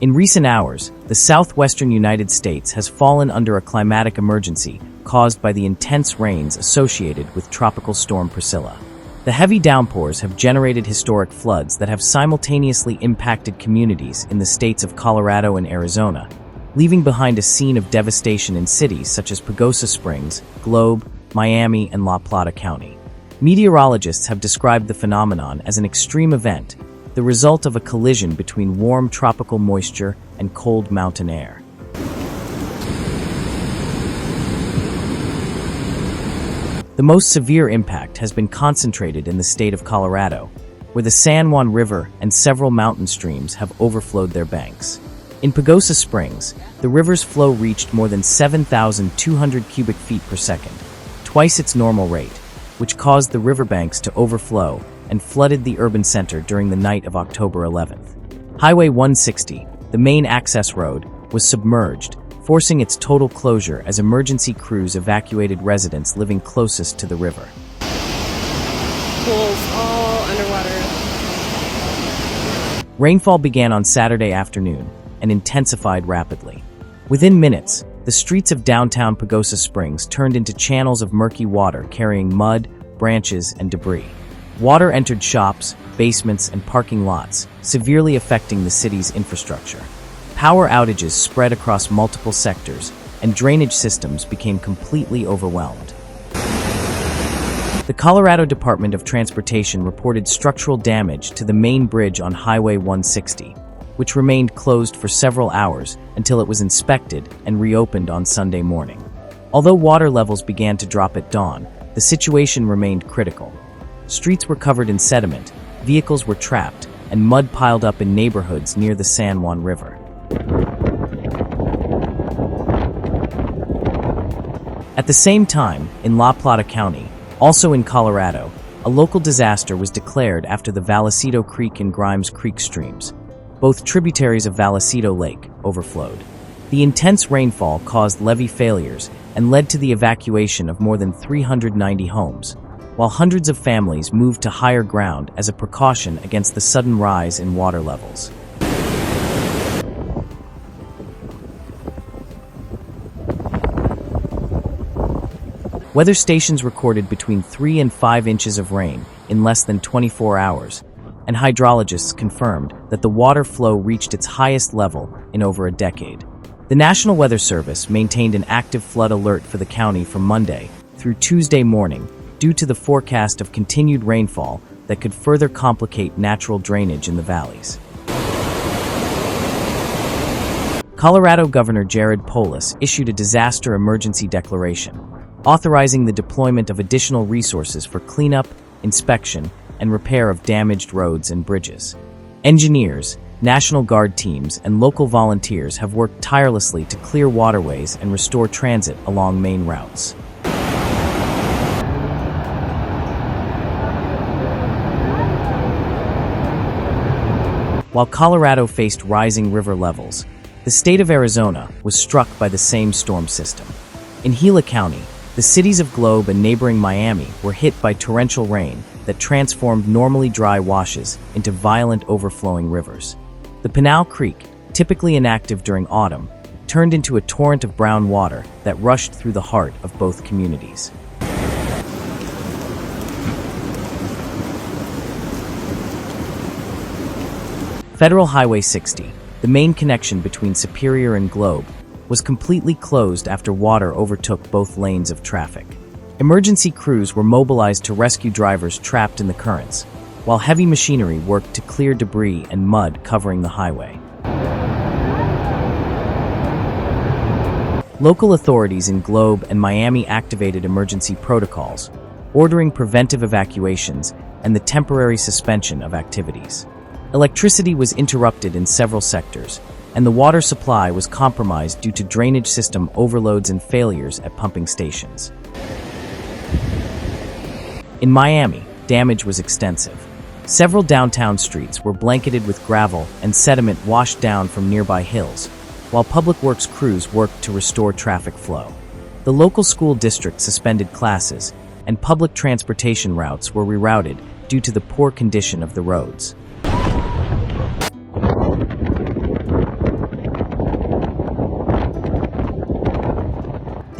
In recent hours, the southwestern United States has fallen under a climatic emergency caused by the intense rains associated with Tropical Storm Priscilla. The heavy downpours have generated historic floods that have simultaneously impacted communities in the states of Colorado and Arizona, leaving behind a scene of devastation in cities such as Pagosa Springs, Globe, Miami, and La Plata County. Meteorologists have described the phenomenon as an extreme event, the result of a collision between warm tropical moisture and cold mountain air. The most severe impact has been concentrated in the state of Colorado, where the San Juan River and several mountain streams have overflowed their banks. In Pagosa Springs, the river's flow reached more than 7,200 cubic feet per second, twice its normal rate, which caused the riverbanks to overflow and flooded the urban center during the night of October 11th. Highway 160, the main access road, was submerged, forcing its total closure as emergency crews evacuated residents living closest to the river. Pools all underwater. Rainfall began on Saturday afternoon and intensified rapidly. Within minutes, the streets of downtown Pagosa Springs turned into channels of murky water carrying mud, branches, and debris. Water entered shops, basements, and parking lots, severely affecting the city's infrastructure. Power outages spread across multiple sectors, and drainage systems became completely overwhelmed. The Colorado Department of Transportation reported structural damage to the main bridge on Highway 160, which remained closed for several hours until it was inspected and reopened on Sunday morning. Although water levels began to drop at dawn, the situation remained critical. Streets were covered in sediment, vehicles were trapped, and mud piled up in neighborhoods near the San Juan River. At the same time, in La Plata County, also in Colorado, a local disaster was declared after the Vallecito Creek and Grimes Creek streams, both tributaries of Vallecito Lake, overflowed. The intense rainfall caused levee failures and led to the evacuation of more than 390 homes, while hundreds of families moved to higher ground as a precaution against the sudden rise in water levels. Weather stations recorded between 3 and 5 inches of rain in less than 24 hours, and hydrologists confirmed that the water flow reached its highest level in over a decade. The National Weather Service maintained an active flood alert for the county from Monday through Tuesday morning due to the forecast of continued rainfall that could further complicate natural drainage in the valleys. Colorado Governor Jared Polis issued a disaster emergency declaration, authorizing the deployment of additional resources for cleanup, inspection, and repair of damaged roads and bridges. Engineers, National Guard teams, and local volunteers have worked tirelessly to clear waterways and restore transit along main routes. While Colorado faced rising river levels, the state of Arizona was struck by the same storm system. In Gila County, the cities of Globe and neighboring Miami were hit by torrential rain that transformed normally dry washes into violent overflowing rivers. The Pinal Creek, typically inactive during autumn, turned into a torrent of brown water that rushed through the heart of both communities. Federal Highway 60, the main connection between Superior and Globe, was completely closed after water overtook both lanes of traffic. Emergency crews were mobilized to rescue drivers trapped in the currents, while heavy machinery worked to clear debris and mud covering the highway. Local authorities in Globe and Miami activated emergency protocols, ordering preventive evacuations and the temporary suspension of activities. Electricity was interrupted in several sectors, and the water supply was compromised due to drainage system overloads and failures at pumping stations. In Miami, damage was extensive. Several downtown streets were blanketed with gravel and sediment washed down from nearby hills, while public works crews worked to restore traffic flow. The local school district suspended classes, and public transportation routes were rerouted due to the poor condition of the roads.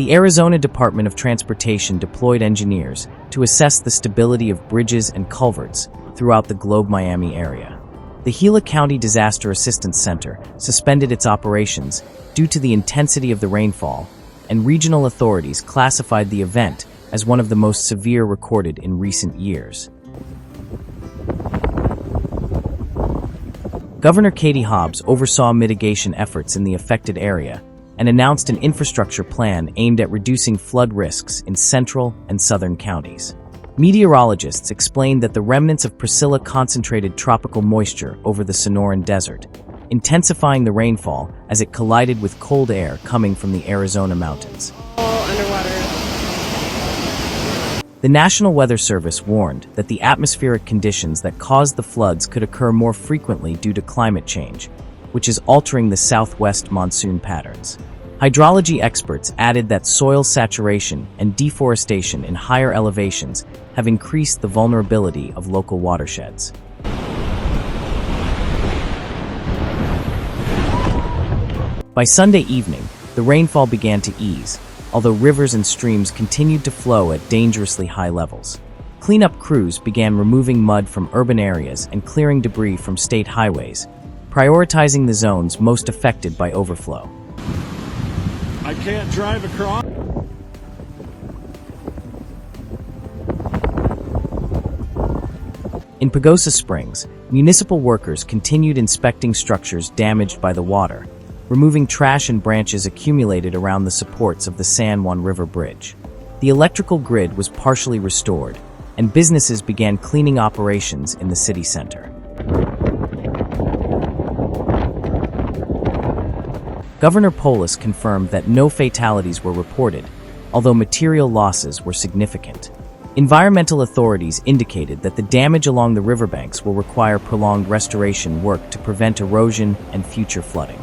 The Arizona Department of Transportation deployed engineers to assess the stability of bridges and culverts throughout the Globe Miami area. The Gila County Disaster Assistance Center suspended its operations due to the intensity of the rainfall, and regional authorities classified the event as one of the most severe recorded in recent years. Governor Katie Hobbs oversaw mitigation efforts in the affected area and announced an infrastructure plan aimed at reducing flood risks in central and southern counties. Meteorologists explained that the remnants of Priscilla concentrated tropical moisture over the Sonoran Desert, intensifying the rainfall as it collided with cold air coming from the Arizona mountains. All underwater. The National Weather Service warned that the atmospheric conditions that caused the floods could occur more frequently due to climate change, which is altering the southwest monsoon patterns. Hydrology experts added that soil saturation and deforestation in higher elevations have increased the vulnerability of local watersheds. By Sunday evening, the rainfall began to ease, although rivers and streams continued to flow at dangerously high levels. Cleanup crews began removing mud from urban areas and clearing debris from state highways, prioritizing the zones most affected by overflow. I can't drive across. In Pagosa Springs, municipal workers continued inspecting structures damaged by the water, removing trash and branches accumulated around the supports of the San Juan River Bridge. The electrical grid was partially restored, and businesses began cleaning operations in the city center. Governor Polis confirmed that no fatalities were reported, although material losses were significant. Environmental authorities indicated that the damage along the riverbanks will require prolonged restoration work to prevent erosion and future flooding.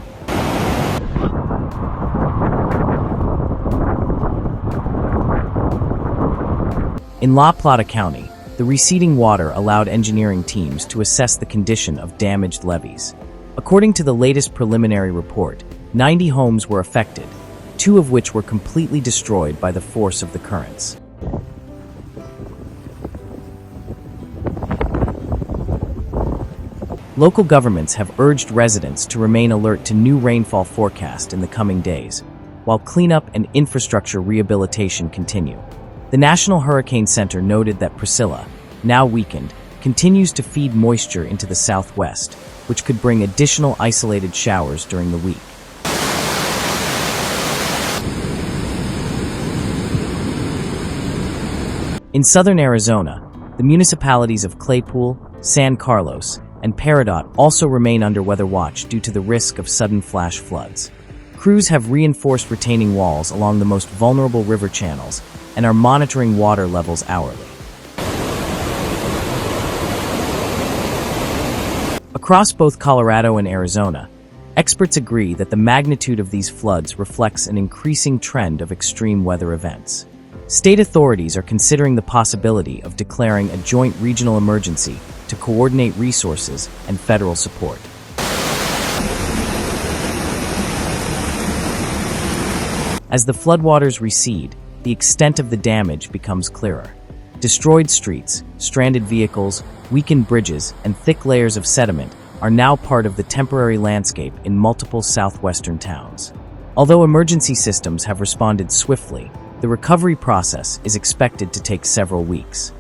In La Plata County, the receding water allowed engineering teams to assess the condition of damaged levees. According to the latest preliminary report, 90 homes were affected, 2 of which were completely destroyed by the force of the currents. Local governments have urged residents to remain alert to new rainfall forecast in the coming days, while cleanup and infrastructure rehabilitation continue. The National Hurricane Center noted that Priscilla, now weakened, continues to feed moisture into the southwest, which could bring additional isolated showers during the week. In southern Arizona, the municipalities of Claypool, San Carlos, and Peridot also remain under weather watch due to the risk of sudden flash floods. Crews have reinforced retaining walls along the most vulnerable river channels and are monitoring water levels hourly. Across both Colorado and Arizona, experts agree that the magnitude of these floods reflects an increasing trend of extreme weather events. State authorities are considering the possibility of declaring a joint regional emergency to coordinate resources and federal support. As the floodwaters recede, the extent of the damage becomes clearer. Destroyed streets, stranded vehicles, weakened bridges, and thick layers of sediment are now part of the temporary landscape in multiple southwestern towns. Although emergency systems have responded swiftly, the recovery process is expected to take several weeks.